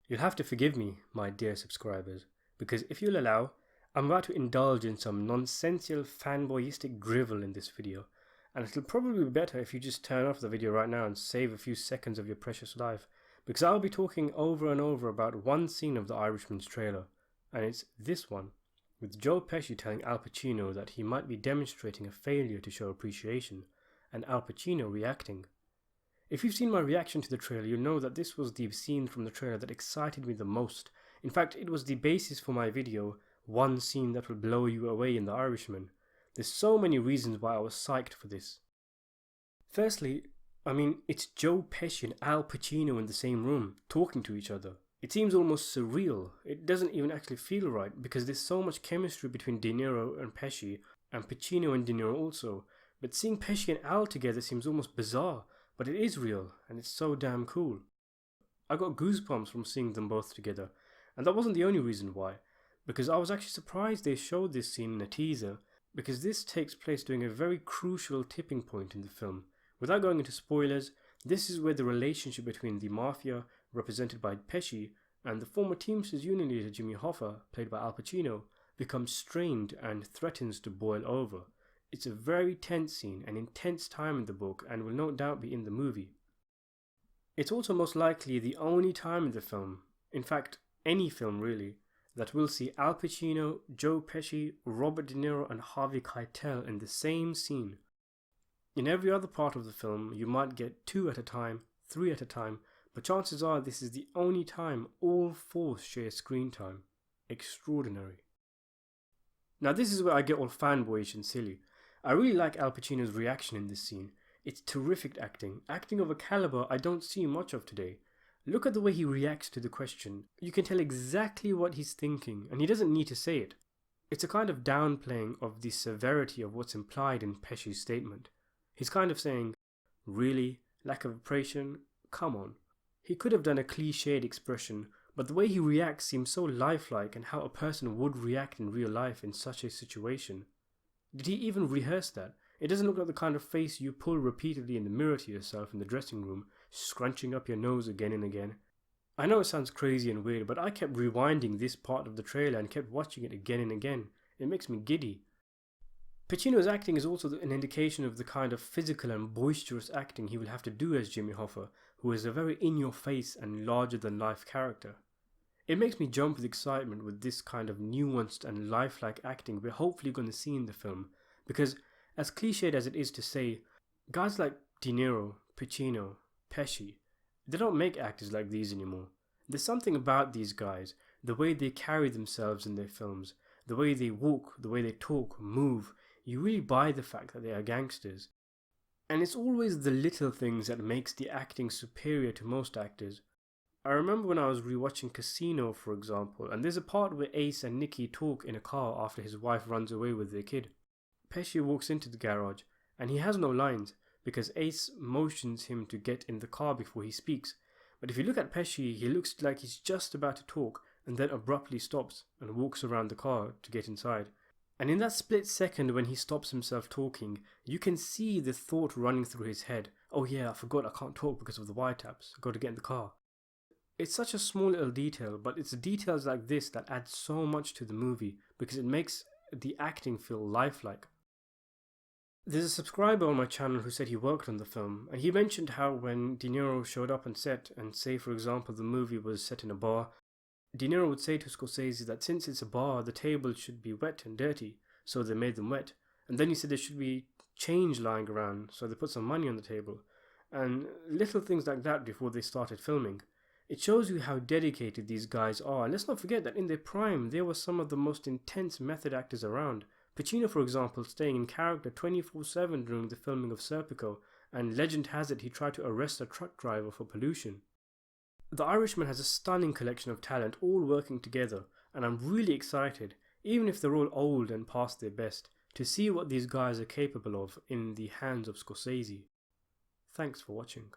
You'll have to forgive me, my dear subscribers, because if you'll allow, I'm about to indulge in some nonsensical fanboyistic drivel in this video, and it'll probably be better if you just turn off the video right now and save a few seconds of your precious life, because I'll be talking over and over about one scene of The Irishman's trailer, and it's this one, with Joe Pesci telling Al Pacino that he might be demonstrating a failure to show appreciation, and Al Pacino reacting. If you've seen my reaction to the trailer, you'll know that this was the scene from the trailer that excited me the most. In fact, it was the basis for my video, One Scene That Will Blow You Away in The Irishman. There's so many reasons why I was psyched for this. Firstly, it's Joe Pesci and Al Pacino in the same room, talking to each other. It seems almost surreal. It doesn't even actually feel right, because there's so much chemistry between De Niro and Pesci, and Pacino and De Niro also. But seeing Pesci and Al together seems almost bizarre. But it is real, and it's so damn cool. I got goosebumps from seeing them both together, and that wasn't the only reason why, because I was actually surprised they showed this scene in a teaser, because this takes place during a very crucial tipping point in the film. Without going into spoilers, this is where the relationship between the Mafia, represented by Pesci, and the former Teamsters union leader Jimmy Hoffa, played by Al Pacino, becomes strained and threatens to boil over. It's a very tense scene, an intense time in the book, and will no doubt be in the movie. It's also most likely the only time in the film, in fact any film really, that we'll see Al Pacino, Joe Pesci, Robert De Niro and Harvey Keitel in the same scene. In every other part of the film you might get 2 at a time, 3 at a time, but chances are this is the only time all 4 share screen time. Extraordinary. Now this is where I get all fanboyish and silly. I really like Al Pacino's reaction in this scene. It's terrific acting of a caliber I don't see much of today. Look at the way he reacts to the question. You can tell exactly what he's thinking, and he doesn't need to say it. It's a kind of downplaying of the severity of what's implied in Pesci's statement. He's kind of saying, really? Lack of appreciation? Come on. He could have done a cliched expression, but the way he reacts seems so lifelike and how a person would react in real life in such a situation. Did he even rehearse that? It doesn't look like the kind of face you pull repeatedly in the mirror to yourself in the dressing room, scrunching up your nose again and again. I know it sounds crazy and weird, but I kept rewinding this part of the trailer and kept watching it again and again. It makes me giddy. Pacino's acting is also an indication of the kind of physical and boisterous acting he will have to do as Jimmy Hoffa, who is a very in-your-face and larger-than-life character. It makes me jump with excitement with this kind of nuanced and lifelike acting we're hopefully going to see in the film, because as cliched as it is to say, guys like De Niro, Pacino, Pesci, they don't make actors like these anymore. There's something about these guys, the way they carry themselves in their films, the way they walk, the way they talk, move, you really buy the fact that they are gangsters. And it's always the little things that makes the acting superior to most actors. I remember when I was rewatching Casino, for example, and there's a part where Ace and Nicky talk in a car after his wife runs away with their kid. Pesci walks into the garage, and he has no lines, because Ace motions him to get in the car before he speaks. But if you look at Pesci, he looks like he's just about to talk, and then abruptly stops and walks around the car to get inside. And in that split second when he stops himself talking, you can see the thought running through his head. Oh yeah, I forgot I can't talk because of the wiretaps. I've got to get in the car. It's such a small little detail, but it's details like this that add so much to the movie because it makes the acting feel lifelike. There's a subscriber on my channel who said he worked on the film, and he mentioned how when De Niro showed up on set, and say for example the movie was set in a bar, De Niro would say to Scorsese that since it's a bar, the tables should be wet and dirty, so they made them wet. And then he said there should be change lying around, so they put some money on the table. And little things like that before they started filming. It shows you how dedicated these guys are, and let's not forget that in their prime, they were some of the most intense method actors around. Pacino, for example, staying in character 24/7 during the filming of Serpico, and legend has it he tried to arrest a truck driver for pollution. The Irishman has a stunning collection of talent all working together, and I'm really excited, even if they're all old and past their best, to see what these guys are capable of in the hands of Scorsese. Thanks for watching.